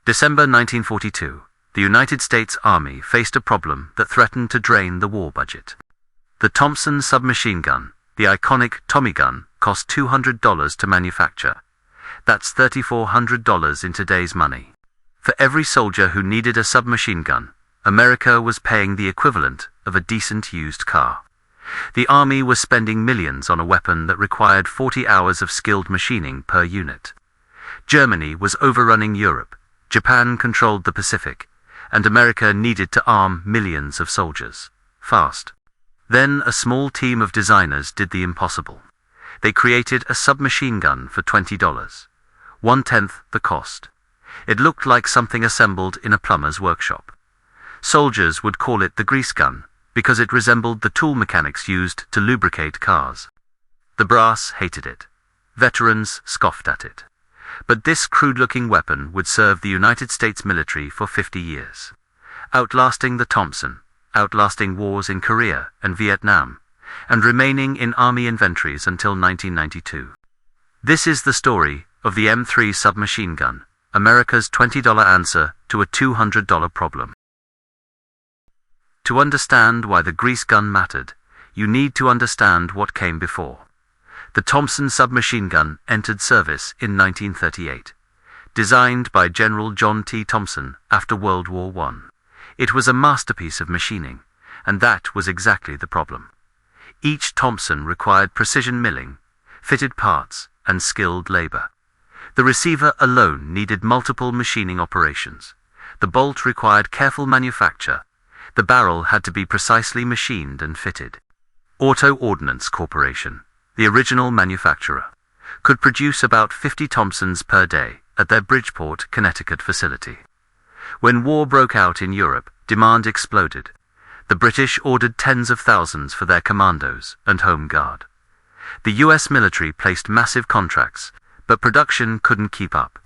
December 1942, the United States Army faced a problem that threatened to drain the war budget. The Thompson submachine gun, the iconic Tommy gun, cost $200 to manufacture. That's $3,400 in today's money. For every soldier who needed a submachine gun, America was paying the equivalent of a decent used car. The Army was spending millions on a weapon that required 40 hours of skilled machining per unit. Germany was overrunning Europe, Japan controlled the Pacific, and America needed to arm millions of soldiers, fast. Then a small team of designers did the impossible. They created a submachine gun for $20, 1/10 the cost. It looked like something assembled in a plumber's workshop. Soldiers would call it the grease gun, because it resembled the tool mechanics used to lubricate cars. The brass hated it. Veterans scoffed at it. But this crude-looking weapon would serve the United States military for 50 years, outlasting the Thompson, outlasting wars in Korea and Vietnam, and remaining in Army inventories until 1992. This is the story of the M3 submachine gun, America's $20 answer to a $200 problem. To understand why the grease gun mattered, you need to understand what came before. The Thompson submachine gun entered service in 1938, designed by General John T. Thompson after World War I. It was a masterpiece of machining, and that was exactly the problem. Each Thompson required precision milling, fitted parts, and skilled labor. The receiver alone needed multiple machining operations. The bolt required careful manufacture. The barrel had to be precisely machined and fitted. Auto Ordnance Corporation, the original manufacturer, could produce about 50 Thompsons per day at their Bridgeport, Connecticut facility. When war broke out in Europe, demand exploded. The British ordered tens of thousands for their commandos and home guard. The US military placed massive contracts, but production couldn't keep up.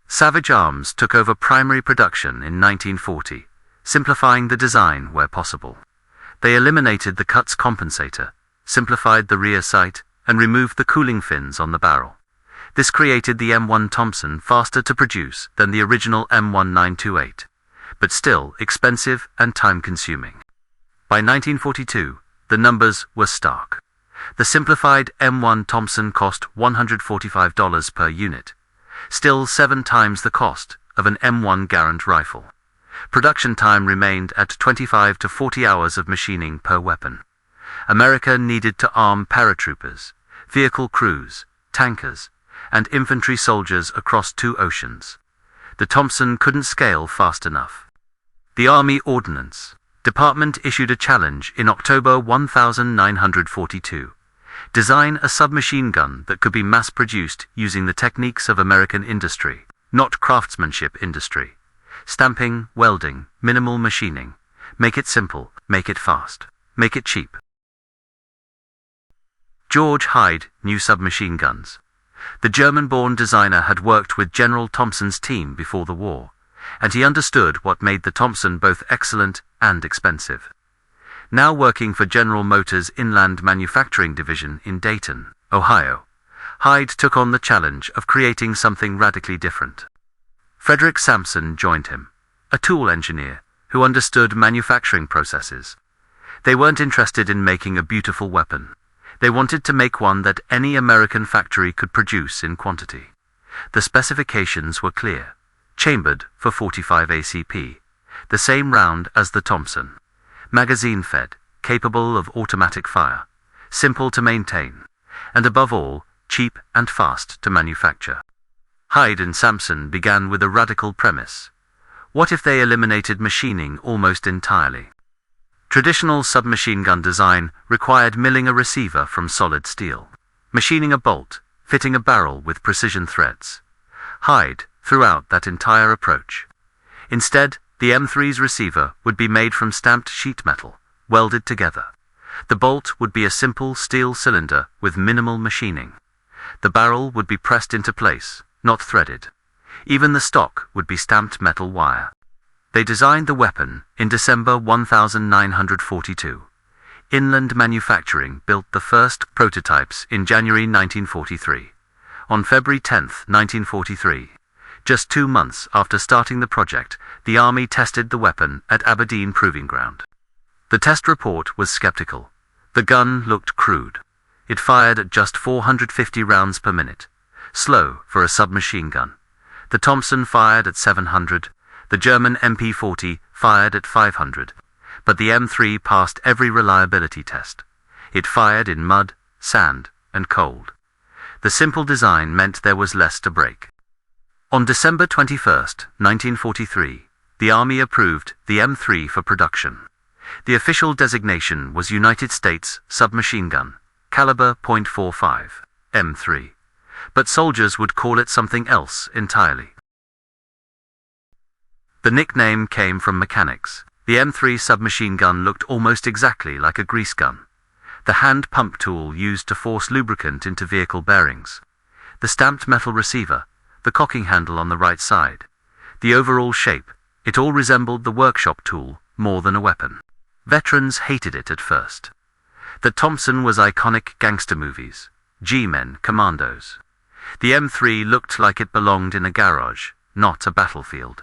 Savage Arms took over primary production in 1940, simplifying the design where possible. They eliminated the cuts compensator, simplified the rear sight, and removed the cooling fins on the barrel. This created the M1 Thompson faster to produce than the original M1928, but still expensive and time-consuming. By 1942, the numbers were stark. The simplified M1 Thompson cost $145 per unit, still 7 times the cost of an M1 Garand rifle. Production time remained at 25 to 40 hours of machining per weapon. America needed to arm paratroopers, vehicle crews, tankers, and infantry soldiers across 2 oceans. The Thompson couldn't scale fast enough. The Army Ordnance Department issued a challenge in October 1942. Design a submachine gun that could be mass-produced using the techniques of American industry, not craftsmanship industry. Stamping, welding, minimal machining. Make it simple, make it fast, make it cheap. George Hyde knew submachine guns. The German-born designer had worked with General Thompson's team before the war, and he understood what made the Thompson both excellent and expensive. Now working for General Motors' Inland Manufacturing Division in Dayton, Ohio, Hyde took on the challenge of creating something radically different. Frederick Sampson joined him, a tool engineer who understood manufacturing processes. They weren't interested in making a beautiful weapon. They wanted to make one that any American factory could produce in quantity. The specifications were clear: chambered for 45 ACP, the same round as the Thompson, magazine-fed, capable of automatic fire, simple to maintain, and above all, cheap and fast to manufacture. Hyde and Sampson began with a radical premise. What if they eliminated machining almost entirely? Traditional submachine gun design required milling a receiver from solid steel, machining a bolt, fitting a barrel with precision threads. Hyde threw out that entire approach. Instead, the M3's receiver would be made from stamped sheet metal, welded together. The bolt would be a simple steel cylinder with minimal machining. The barrel would be pressed into place, not threaded. Even the stock would be stamped metal wire. They designed the weapon in December 1942. Inland Manufacturing built the first prototypes in January 1943. On February 10, 1943, Just 2 months after starting the project, the Army tested the weapon at Aberdeen Proving Ground. The test report was skeptical. The gun looked crude. It fired at just 450 rounds per minute, slow for a submachine gun. The Thompson fired at 700, the German MP40 fired at 500, but the M3 passed every reliability test. It fired in mud, sand, and cold. The simple design meant there was less to break. On December 21, 1943, the Army approved the M3 for production. The official designation was United States Submachine Gun, caliber .45, M3. But soldiers would call it something else entirely. The nickname came from mechanics. The M3 submachine gun looked almost exactly like a grease gun. The hand pump tool used to force lubricant into vehicle bearings. The stamped metal receiver, the cocking handle on the right side. The overall shape, it all resembled the workshop tool more than a weapon. Veterans hated it at first. The Thompson was iconic gangster movies, G-men, commandos. The M3 looked like it belonged in a garage, not a battlefield.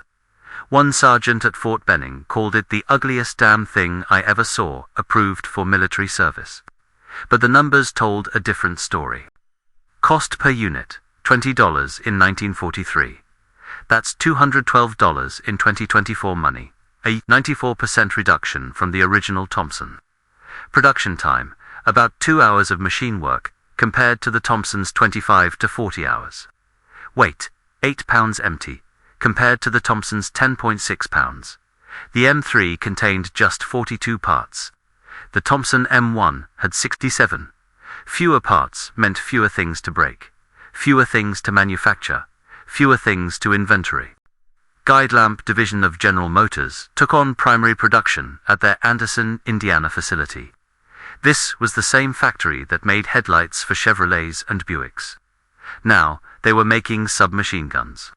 One sergeant at Fort Benning called it the ugliest damn thing I ever saw, approved for military service. But the numbers told a different story. Cost per unit, $20 in 1943. That's $212 in 2024 money, a 94% reduction from the original Thompson. Production time, about 2 hours of machine work, compared to the Thompson's 25 to 40 hours. Weight, 8 pounds empty, compared to the Thompson's 10.6 pounds. The M3 contained just 42 parts. The Thompson M1 had 67. Fewer parts meant fewer things to break, fewer things to manufacture, fewer things to inventory. Guide Lamp division of General Motors took on primary production at their Anderson, Indiana facility. This was the same factory that made headlights for Chevrolets and Buicks. Now, they were making submachine guns.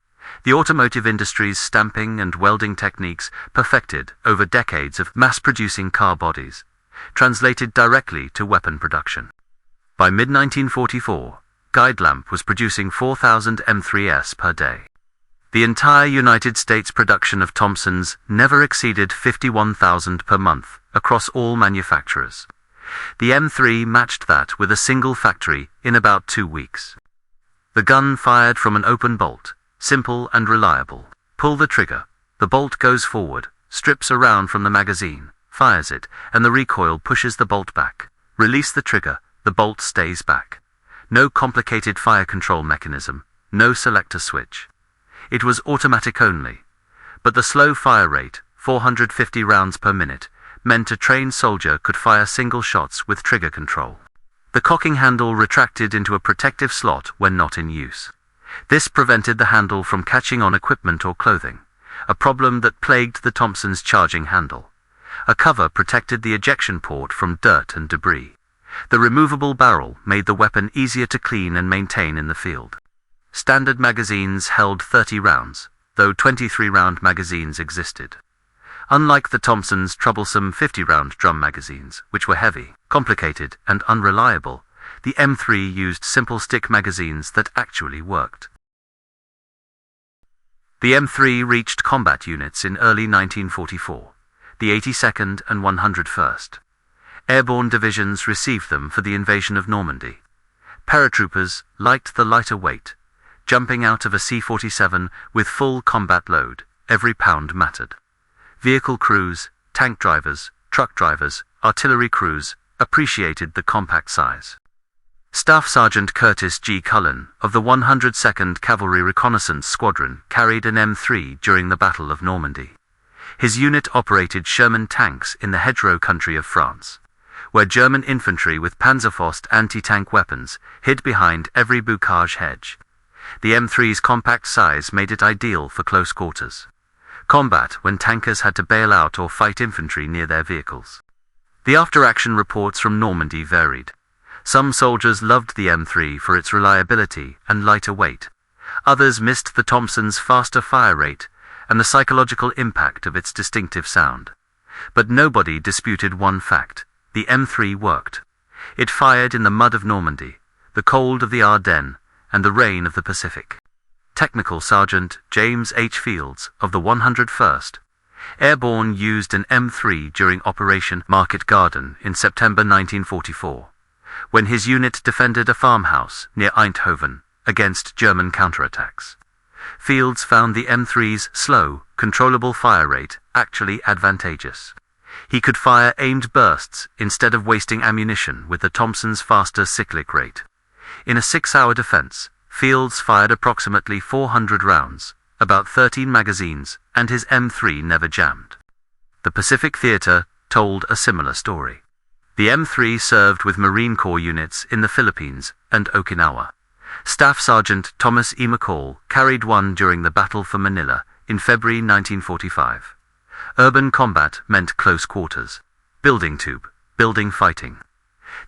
The automotive industry's stamping and welding techniques, perfected over decades of mass-producing car bodies, translated directly to weapon production. By mid-1944, Guide Lamp was producing 4,000 M3s per day. The entire United States production of Thompsons never exceeded 51,000 per month across all manufacturers. The M3 matched that with a single factory in about 2 weeks. The gun fired from an open bolt, simple and reliable. Pull the trigger, the bolt goes forward, strips a round from the magazine, fires it, and the recoil pushes the bolt back. Release the trigger, the bolt stays back. No complicated fire control mechanism, no selector switch. It was automatic only. But the slow fire rate, 450 rounds per minute, meant a trained soldier could fire single shots with trigger control. The cocking handle retracted into a protective slot when not in use. This prevented the handle from catching on equipment or clothing, a problem that plagued the Thompson's charging handle. A cover protected the ejection port from dirt and debris. The removable barrel made the weapon easier to clean and maintain in the field. Standard magazines held 30 rounds, though 23-round magazines existed. Unlike the Thompson's troublesome 50-round drum magazines, which were heavy, complicated, and unreliable, the M3 used simple stick magazines that actually worked. The M3 reached combat units in early 1944, the 82nd and 101st. Airborne divisions received them for the invasion of Normandy. Paratroopers liked the lighter weight. Jumping out of a C-47 with full combat load, every pound mattered. Vehicle crews, tank drivers, truck drivers, artillery crews appreciated the compact size. Staff Sergeant Curtis G. Cullen of the 102nd Cavalry Reconnaissance Squadron carried an M3 during the Battle of Normandy. His unit operated Sherman tanks in the hedgerow country of France, where German infantry with Panzerfaust anti-tank weapons hid behind every bocage hedge. The M3's compact size made it ideal for close quarters combat when tankers had to bail out or fight infantry near their vehicles. The after-action reports from Normandy varied. Some soldiers loved the M3 for its reliability and lighter weight. Others missed the Thompson's faster fire rate and the psychological impact of its distinctive sound. But nobody disputed one fact: the M3 worked. It fired in the mud of Normandy, the cold of the Ardennes, and the rain of the Pacific. Technical Sergeant James H. Fields of the 101st Airborne used an M3 during Operation Market Garden in September 1944, when his unit defended a farmhouse near Eindhoven against German counterattacks. Fields found the M3's slow, controllable fire rate actually advantageous. He could fire aimed bursts instead of wasting ammunition with the Thompson's faster cyclic rate. In a 6-hour defense, Fields fired approximately 400 rounds, about 13 magazines, and his M3 never jammed. The Pacific Theater told a similar story. The M3 served with Marine Corps units in the Philippines and Okinawa. Staff Sergeant Thomas E. McCall carried one during the Battle for Manila in February 1945. Urban combat meant close quarters, building tube, building fighting.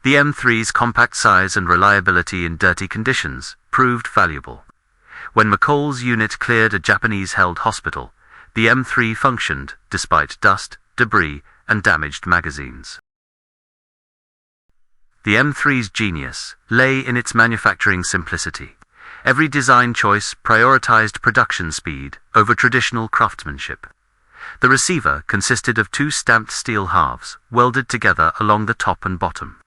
The M3's compact size and reliability in dirty conditions proved valuable. When McCall's unit cleared a Japanese-held hospital, the M3 functioned despite dust, debris, and damaged magazines. The M3's genius lay in its manufacturing simplicity. Every design choice prioritized production speed over traditional craftsmanship. The receiver consisted of 2 stamped steel halves welded together along the top and bottom.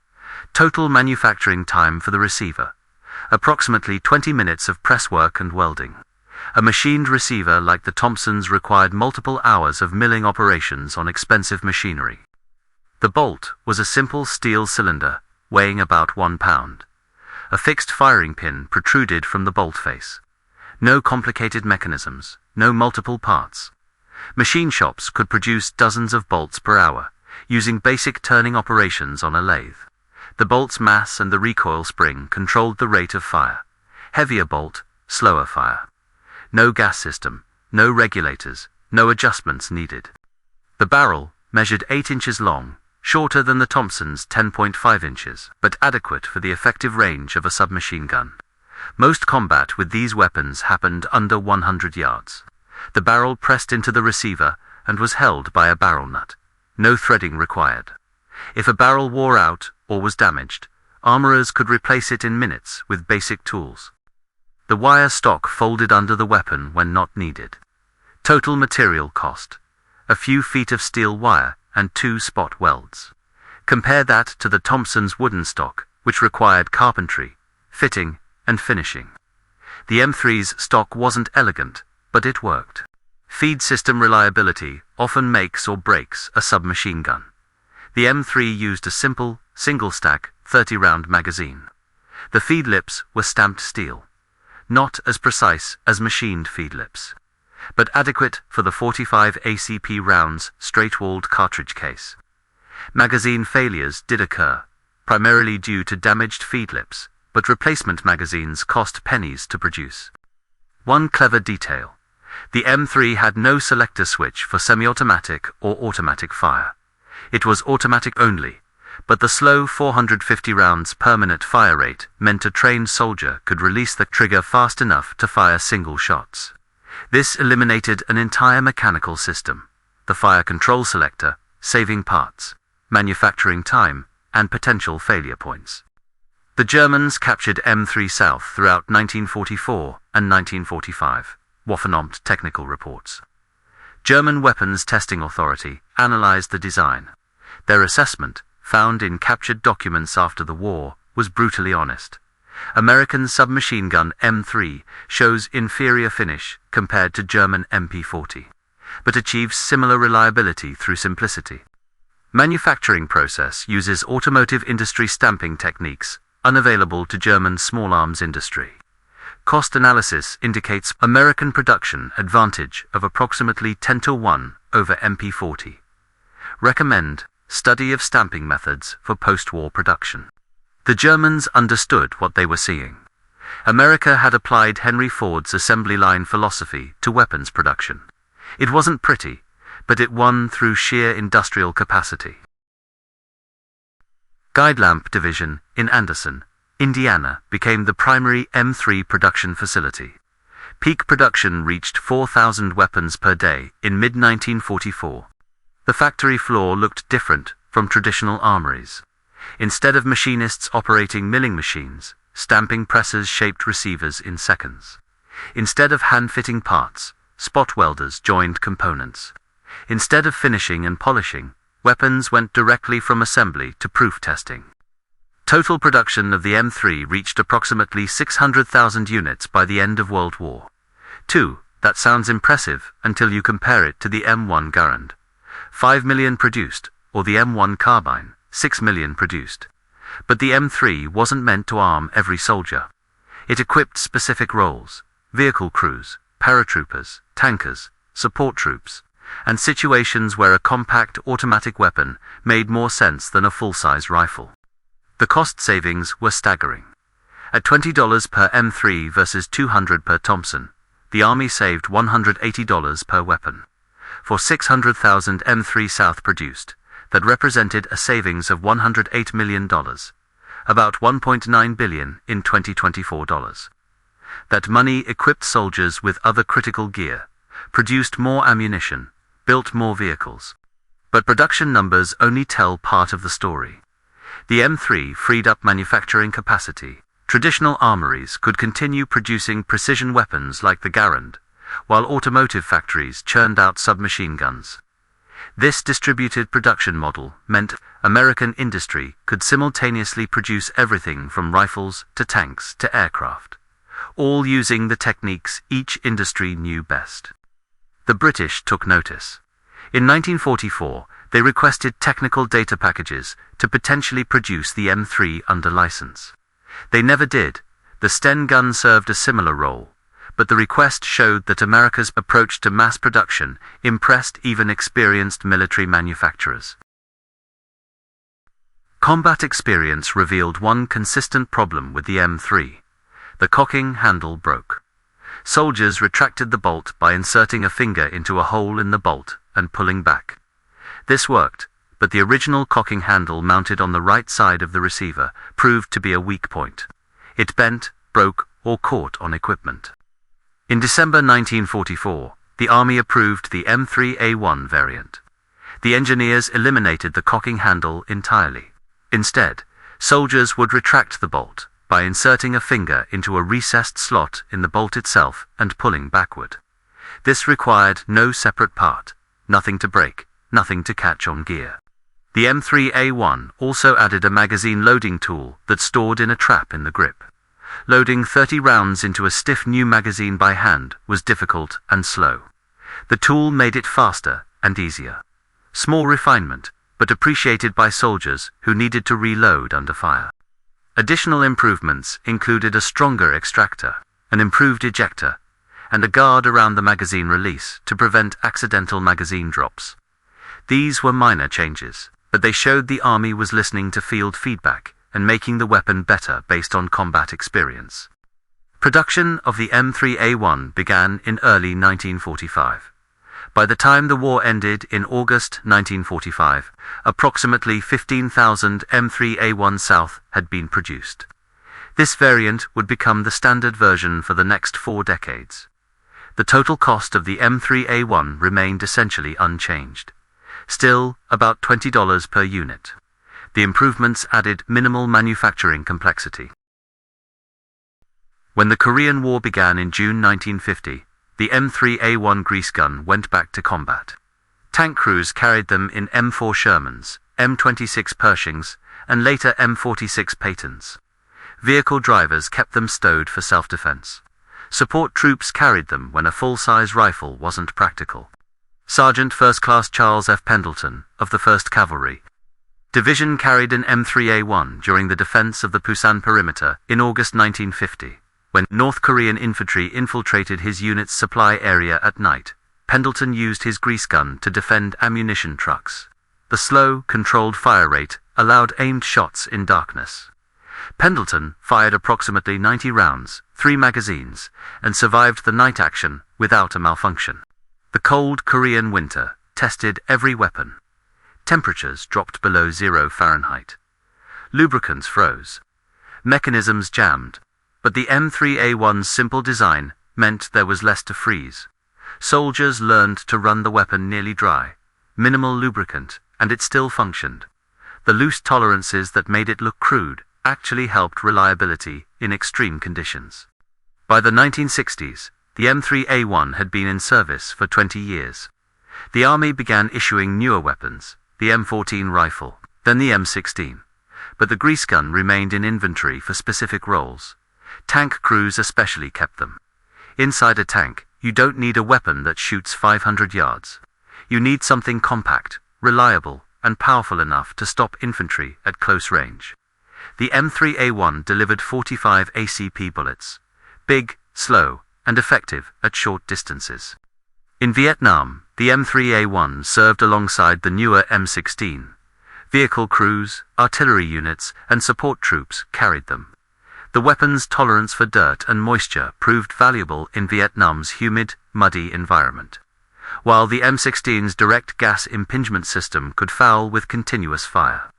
Total manufacturing time for the receiver: approximately 20 minutes of press work and welding. A machined receiver like the Thompson's required multiple hours of milling operations on expensive machinery. The bolt was a simple steel cylinder weighing about 1 pound. A fixed firing pin protruded from the bolt face. No complicated mechanisms, no multiple parts. Machine shops could produce dozens of bolts per hour, using basic turning operations on a lathe. The bolt's mass and the recoil spring controlled the rate of fire. Heavier bolt, slower fire. No gas system, no regulators, no adjustments needed. The barrel measured 8 inches long, shorter than the Thompson's 10.5 inches, but adequate for the effective range of a submachine gun. Most combat with these weapons happened under 100 yards. The barrel pressed into the receiver and was held by a barrel nut. No threading required. If a barrel wore out or was damaged, armorers could replace it in minutes with basic tools. The wire stock folded under the weapon when not needed. Total material cost: a few feet of steel wire and 2 spot welds. Compare that to the Thompson's wooden stock, which required carpentry, fitting, and finishing. The M3's stock wasn't elegant, but it worked. Feed system reliability often makes or breaks a submachine gun. The M3 used a simple, single-stack, 30-round magazine. The feed lips were stamped steel. Not as precise as machined feed lips, but adequate for the 45 ACP rounds straight-walled cartridge case. Magazine failures did occur, primarily due to damaged feed lips, but replacement magazines cost pennies to produce. One clever detail: the M3 had no selector switch for semi-automatic or automatic fire. It was automatic only, but the slow 450 rounds per minute fire rate meant a trained soldier could release the trigger fast enough to fire single shots. This eliminated an entire mechanical system: the fire control selector, saving parts, manufacturing time, and potential failure points. The Germans captured M3 South throughout 1944 and 1945, Waffenamt technical reports. German Weapons Testing Authority analyzed the design. Their assessment, found in captured documents after the war, was brutally honest. American submachine gun M3 shows inferior finish compared to German MP40, but achieves similar reliability through simplicity. Manufacturing process uses automotive industry stamping techniques unavailable to German small arms industry. Cost analysis indicates American production advantage of approximately 10-1 over MP40. Recommend study of stamping methods for post-war production. The Germans understood what they were seeing. America had applied Henry Ford's assembly line philosophy to weapons production. It wasn't pretty, but it won through sheer industrial capacity. Guidelamp Division in Anderson, Indiana, became the primary M3 production facility. Peak production reached 4,000 weapons per day in mid-1944. The factory floor looked different from traditional armories. Instead of machinists operating milling machines, stamping presses shaped receivers in seconds. Instead of hand-fitting parts, spot welders joined components. Instead of finishing and polishing, weapons went directly from assembly to proof testing. Total production of the M3 reached approximately 600,000 units by the end of World War II. That sounds impressive until you compare it to the M1 Garand. 5 million produced, or the M1 Carbine, 6 million produced. But the M3 wasn't meant to arm every soldier. It equipped specific roles: vehicle crews, paratroopers, tankers, support troops, and situations where a compact automatic weapon made more sense than a full-size rifle. The cost savings were staggering. At $20 per M3 versus $200 per Thompson, the Army saved $180 per weapon. For 600,000 M3 South produced, that represented a savings of $108 million, about $1.9 billion in 2024 dollars. That money equipped soldiers with other critical gear, produced more ammunition, built more vehicles. But production numbers only tell part of the story. The M3 freed up manufacturing capacity. Traditional armories could continue producing precision weapons like the Garand, while automotive factories churned out submachine guns. This distributed production model meant American industry could simultaneously produce everything from rifles to tanks to aircraft, all using the techniques each industry knew best. The British took notice. In 1944, they requested technical data packages to potentially produce the M3 under license. They never did. The Sten gun served a similar role, but the request showed that America's approach to mass production impressed even experienced military manufacturers. Combat experience revealed one consistent problem with the M3. The cocking handle broke. Soldiers retracted the bolt by inserting a finger into a hole in the bolt and pulling back. This worked, but the original cocking handle mounted on the right side of the receiver proved to be a weak point. It bent, broke, or caught on equipment. In December 1944, the Army approved the M3A1 variant. The engineers eliminated the cocking handle entirely. Instead, soldiers would retract the bolt by inserting a finger into a recessed slot in the bolt itself and pulling backward. This required no separate part, nothing to break, nothing to catch on gear. The M3A1 also added a magazine loading tool that stored in a trap in the grip. Loading 30 rounds into a stiff new magazine by hand was difficult and slow. The tool made it faster and easier. Small refinement, but appreciated by soldiers who needed to reload under fire. Additional improvements included a stronger extractor, an improved ejector, and a guard around the magazine release to prevent accidental magazine drops. These were minor changes, but they showed the Army was listening to field feedback and making the weapon better based on combat experience. Production of the M3A1 began in early 1945. By the time the war ended in August 1945, approximately 15,000 M3A1 South had been produced. This variant would become the standard version for the next 4 decades. The total cost of the M3A1 remained essentially unchanged. Still, about $20 per unit. The improvements added minimal manufacturing complexity. When the Korean War began in June 1950, the M3A1 grease gun went back to combat. Tank crews carried them in M4 Shermans, M26 Pershings, and later M46 Patons. Vehicle drivers kept them stowed for self-defense. Support troops carried them when a full-size rifle wasn't practical. Sergeant First Class Charles F. Pendleton, of the 1st Cavalry Division, carried an M3A1 during the defense of the Pusan perimeter in August 1950. When North Korean infantry infiltrated his unit's supply area at night, Pendleton used his grease gun to defend ammunition trucks. The slow, controlled fire rate allowed aimed shots in darkness. Pendleton fired approximately 90 rounds, 3 magazines, and survived the night action without a malfunction. The cold Korean winter tested every weapon. Temperatures dropped below 0 Fahrenheit. Lubricants froze. Mechanisms jammed. But the M3A1's simple design meant there was less to freeze. Soldiers learned to run the weapon nearly dry, minimal lubricant, and it still functioned. The loose tolerances that made it look crude actually helped reliability in extreme conditions. By the 1960s, the M3A1 had been in service for 20 years. The Army began issuing newer weapons, the M14 rifle, then the M16. But the grease gun remained in inventory for specific roles. Tank crews especially kept them. Inside a tank, you don't need a weapon that shoots 500 yards. You need something compact, reliable, and powerful enough to stop infantry at close range. The M3A1 delivered 45 ACP bullets, big, slow, and effective at short distances. In Vietnam, the M3A1 served alongside the newer M16. Vehicle crews, artillery units, and support troops carried them. The weapon's tolerance for dirt and moisture proved valuable in Vietnam's humid, muddy environment, while the M16's direct gas impingement system could foul with continuous fire.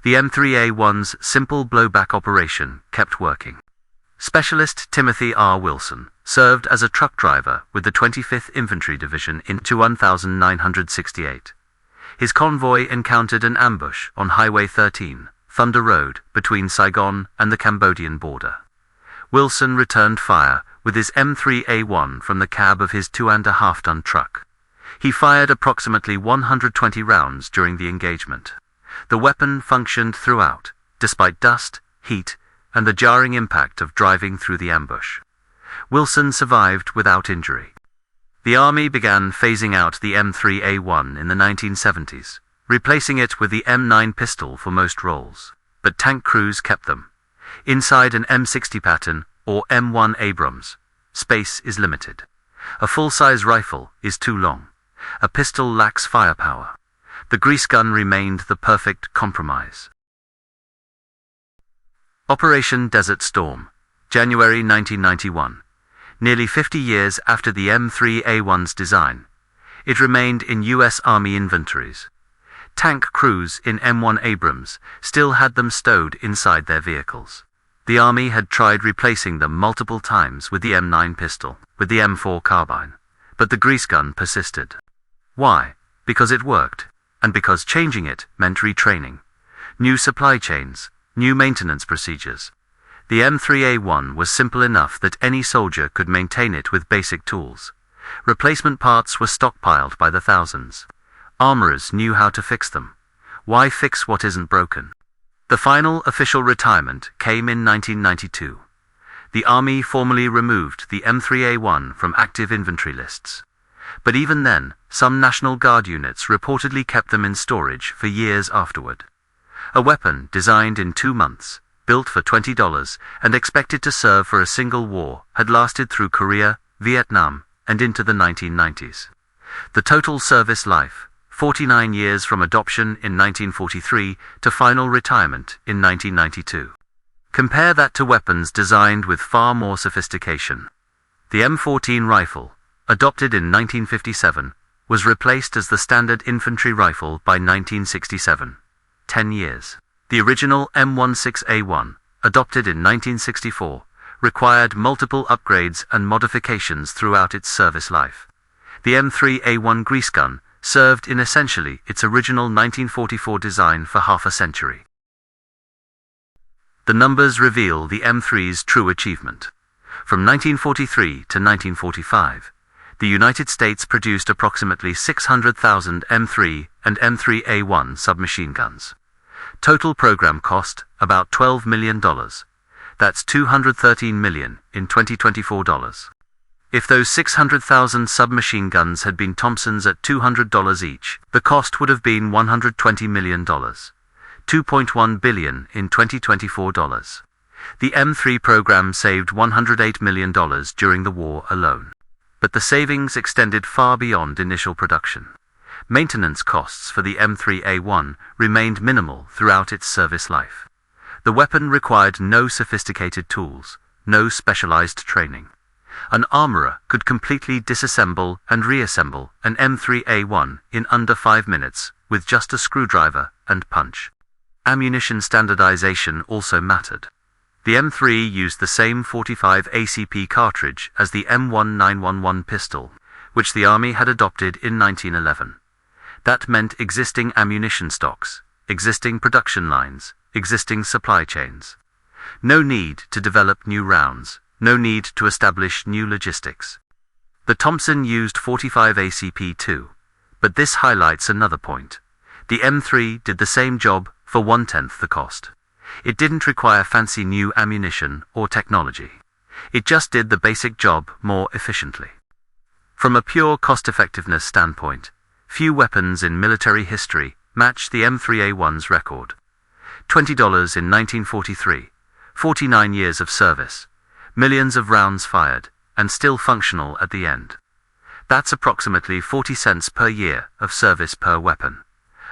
The M3A1's simple blowback operation kept working. Specialist Timothy R. Wilson served as a truck driver with the 25th Infantry Division in 1968. His convoy encountered an ambush on Highway 13, Thunder Road, between Saigon and the Cambodian border. Wilson returned fire with his M3A1 from the cab of his 2.5-ton truck. He fired approximately 120 rounds during the engagement. The weapon functioned throughout, despite dust, heat, and the jarring impact of driving through the ambush. Wilson survived without injury. The Army began phasing out the M3A1 in the 1970s, replacing it with the M9 pistol for most roles, but tank crews kept them. Inside an M60 Patton or M1 Abrams, space is limited. A full-size rifle is too long. A pistol lacks firepower. The grease gun remained the perfect compromise. Operation Desert Storm, January 1991. Nearly 50 years after the M3A1's design, it remained in U.S. Army inventories. Tank crews in M1 Abrams still had them stowed inside their vehicles. The Army had tried replacing them multiple times with the M9 pistol, with the M4 carbine, but the grease gun persisted. Why? Because it worked, and because changing it meant retraining. New supply chains, new maintenance procedures. The M3A1 was simple enough that any soldier could maintain it with basic tools. Replacement parts were stockpiled by the thousands. Armorers knew how to fix them. Why fix what isn't broken? The final official retirement came in 1992. The Army formally removed the M3A1 from active inventory lists. But even then, some National Guard units reportedly kept them in storage for years afterward. A weapon designed in 2 months, built for $20, and expected to serve for a single war, had lasted through Korea, Vietnam, and into the 1990s. The total service life, 49 years from adoption in 1943 to final retirement in 1992. Compare that to weapons designed with far more sophistication. The M14 rifle, adopted in 1957, was replaced as the standard infantry rifle by 1967. 10 years. The original M16A1, adopted in 1964, required multiple upgrades and modifications throughout its service life. The M3A1 grease gun served in essentially its original 1944 design for half a century. The numbers reveal the M3's true achievement. From 1943 to 1945, the United States produced approximately 600,000 M3 and M3A1 submachine guns. Total program cost, about $12 million. That's $213 million in 2024 dollars. If those 600,000 submachine guns had been Thompsons at $200 each, the cost would have been $120 million. $2.1 billion in 2024 dollars. The M3 program saved $108 million during the war alone. But the savings extended far beyond initial production. Maintenance costs for the M3A1 remained minimal throughout its service life. The weapon required no sophisticated tools, no specialized training. An armorer could completely disassemble and reassemble an M3A1 in under 5 minutes with just a screwdriver and punch. Ammunition standardization also mattered. The M3 used the same 45 ACP cartridge as the M1911 pistol, which the Army had adopted in 1911. That meant existing ammunition stocks, existing production lines, existing supply chains. No need to develop new rounds, no need to establish new logistics. The Thompson used 45 ACP too, but this highlights another point. The M3 did the same job for 1/10 the cost. It didn't require fancy new ammunition or technology. It just did the basic job more efficiently. From a pure cost-effectiveness standpoint, few weapons in military history match the M3A1's record. $20 in 1943, 49 years of service, millions of rounds fired, and still functional at the end. That's approximately 40 cents per year of service per weapon.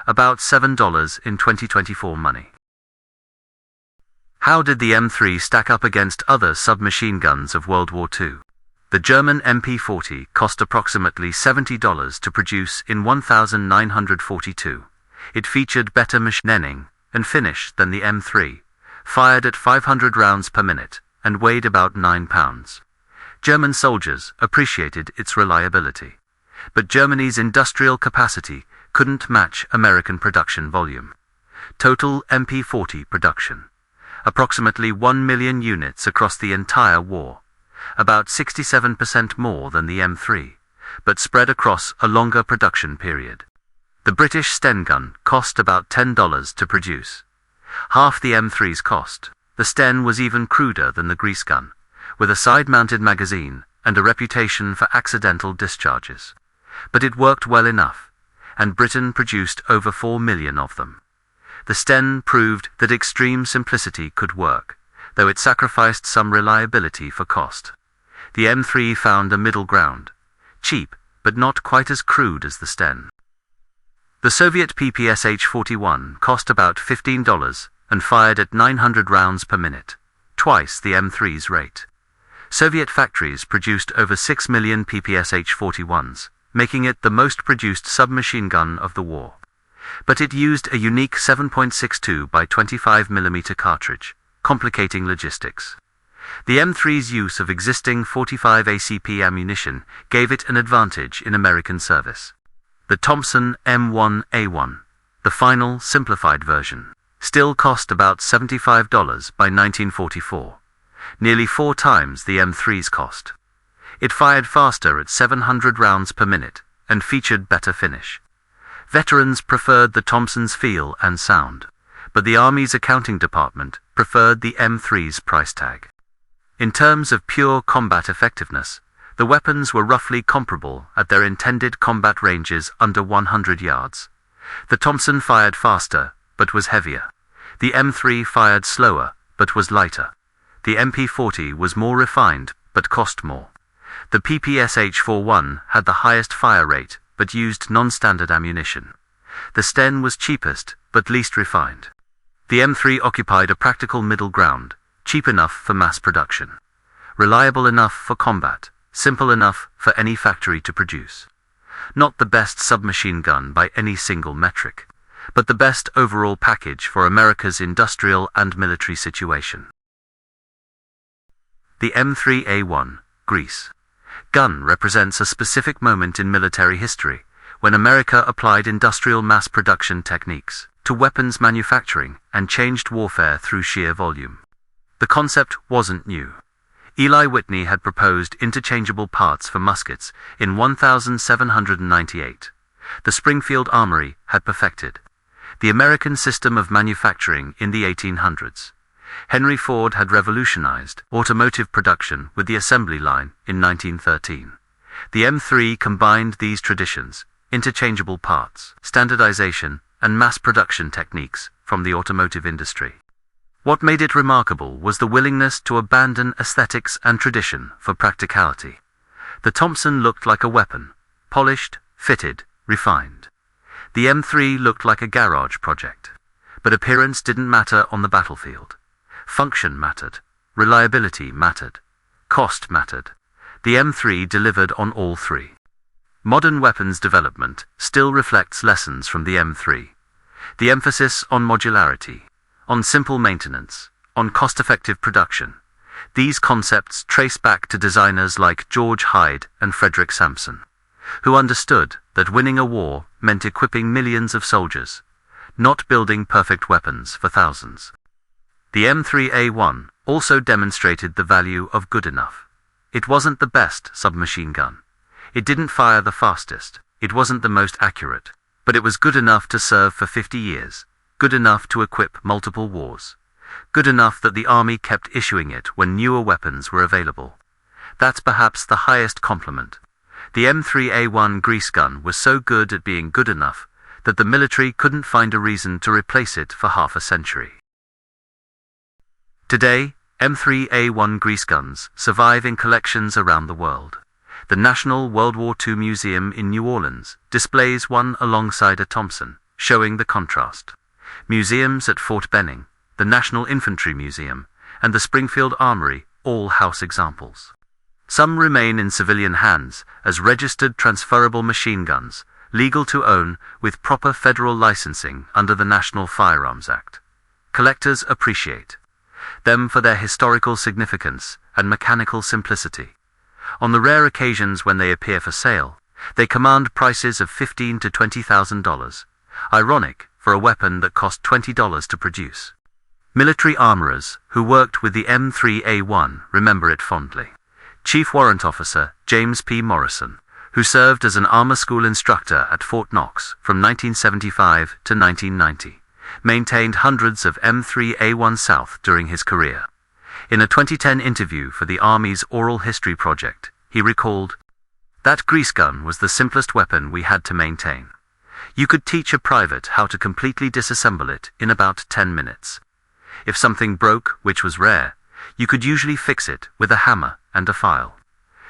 About $7 in 2024 money. How did the M3 stack up against other submachine guns of World War II? The German MP40 cost approximately $70 to produce in 1942. It featured better machining and finish than the M3, fired at 500 rounds per minute, and weighed about 9 pounds. German soldiers appreciated its reliability, but Germany's industrial capacity couldn't match American production volume. Total MP40 production: approximately 1 million units across the entire war, about 67% more than the M3, but spread across a longer production period. The British Sten gun cost about $10 to produce, half the M3's cost. The Sten was even cruder than the grease gun, with a side-mounted magazine and a reputation for accidental discharges. But it worked well enough, and Britain produced over 4 million of them. The Sten proved that extreme simplicity could work, though it sacrificed some reliability for cost. The M3 found a middle ground, cheap but not quite as crude as the Sten. The Soviet PPSH-41 cost about $15 and fired at 900 rounds per minute, twice the M3's rate. Soviet factories produced over 6 million PPSH-41s, making it the most produced submachine gun of the war. But it used a unique 7.62 by 25 mm cartridge, complicating logistics. The M3's use of existing 45 ACP ammunition gave it an advantage in American service. The Thompson M1A1, the final simplified version, still cost about $75 by 1944, nearly 4 times the M3's cost. It fired faster at 700 rounds per minute and featured better finish. Veterans preferred the Thompson's feel and sound, but the Army's accounting department preferred the M3's price tag. In terms of pure combat effectiveness, the weapons were roughly comparable at their intended combat ranges under 100 yards. The Thompson fired faster, but was heavier. The M3 fired slower, but was lighter. The MP40 was more refined, but cost more. The PPSH-41 had the highest fire rate, but used non-standard ammunition. The Sten was cheapest, but least refined. The M3 occupied a practical middle ground, cheap enough for mass production, reliable enough for combat, simple enough for any factory to produce. Not the best submachine gun by any single metric, but the best overall package for America's industrial and military situation. The M3A1, Grease gun represents a specific moment in military history when America applied industrial mass production techniques to weapons manufacturing and changed warfare through sheer volume. The concept wasn't new. Eli Whitney had proposed interchangeable parts for muskets in 1798. The Springfield Armory had perfected the American system of manufacturing in the 1800s. Henry Ford had revolutionized automotive production with the assembly line in 1913. The M3 combined these traditions, interchangeable parts, standardization, and mass production techniques from the automotive industry. What made it remarkable was the willingness to abandon aesthetics and tradition for practicality. The Thompson looked like a weapon, polished, fitted, refined. The M3 looked like a garage project. But appearance didn't matter on the battlefield. Function mattered, reliability mattered, cost mattered. The M3 delivered on all three. Modern weapons development still reflects lessons from the M3. The emphasis on modularity, on simple maintenance, on cost-effective production. These concepts trace back to designers like George Hyde and Frederick Sampson, who understood that winning a war meant equipping millions of soldiers, not building perfect weapons for thousands. The M3A1 also demonstrated the value of good enough. It wasn't the best submachine gun. It didn't fire the fastest. It wasn't the most accurate. But it was good enough to serve for 50 years. Good enough to equip multiple wars. Good enough that the Army kept issuing it when newer weapons were available. That's perhaps the highest compliment. The M3A1 grease gun was so good at being good enough that the military couldn't find a reason to replace it for half a century. Today, M3A1 grease guns survive in collections around the world. The National World War II Museum in New Orleans displays one alongside a Thompson, showing the contrast. Museums at Fort Benning, the National Infantry Museum, and the Springfield Armory all house examples. Some remain in civilian hands as registered transferable machine guns, legal to own with proper federal licensing under the National Firearms Act. Collectors appreciate them for their historical significance and mechanical simplicity. On the rare occasions when they appear for sale, they command prices of $15,000 to $20,000. Ironic for a weapon that cost $20 to produce. Military armorers who worked with the M3A1 remember it fondly. Chief Warrant Officer James P. Morrison, who served as an armor school instructor at Fort Knox from 1975 to 1990, maintained hundreds of M3A1 South during his career. In a 2010 interview for the Army's Oral History Project, he recalled, "That grease gun was the simplest weapon we had to maintain. You could teach a private how to completely disassemble it in about 10 minutes. If something broke, which was rare, you could usually fix it with a hammer and a file.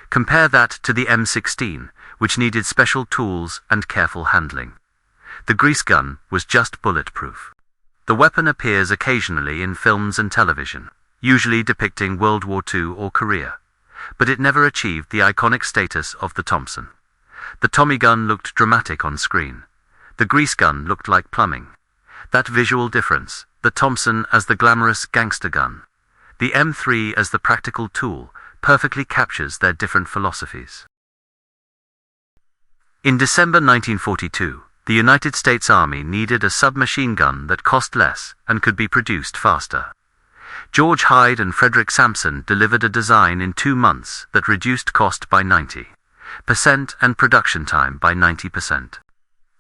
Compare that to the M16, which needed special tools and careful handling. The grease gun was just bulletproof." The weapon appears occasionally in films and television, usually depicting World War II or Korea, but it never achieved the iconic status of the Thompson. The Tommy gun looked dramatic on screen. The grease gun looked like plumbing. That visual difference, the Thompson as the glamorous gangster gun, the M3 as the practical tool, perfectly captures their different philosophies. In December 1942, the United States Army needed a submachine gun that cost less and could be produced faster. George Hyde and Frederick Sampson delivered a design in 2 months that reduced cost by 90% and production time by 90%.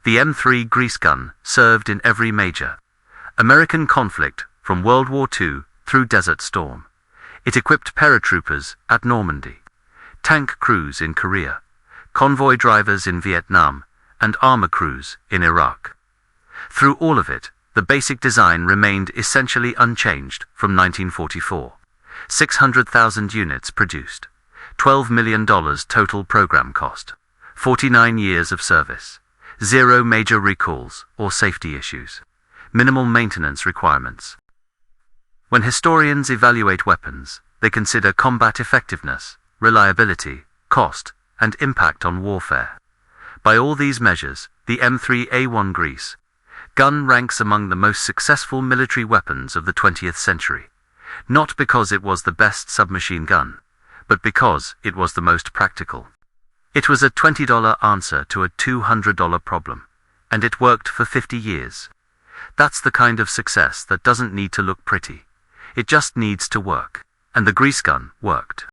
The M3 grease gun served in every major American conflict from World War II through Desert Storm. It equipped paratroopers at Normandy, tank crews in Korea, convoy drivers in Vietnam, and armor crews in Iraq. Through all of it, the basic design remained essentially unchanged from 1944. 600,000 units produced. $12 million total program cost. 49 years of service. 0 major recalls or safety issues. Minimal maintenance requirements. When historians evaluate weapons, they consider combat effectiveness, reliability, cost, and impact on warfare. By all these measures, the M3A1 grease gun ranks among the most successful military weapons of the 20th century, not because it was the best submachine gun, but because it was the most practical. It was a $20 answer to a $200 problem, and it worked for 50 years. That's the kind of success that doesn't need to look pretty. It just needs to work. And the grease gun worked.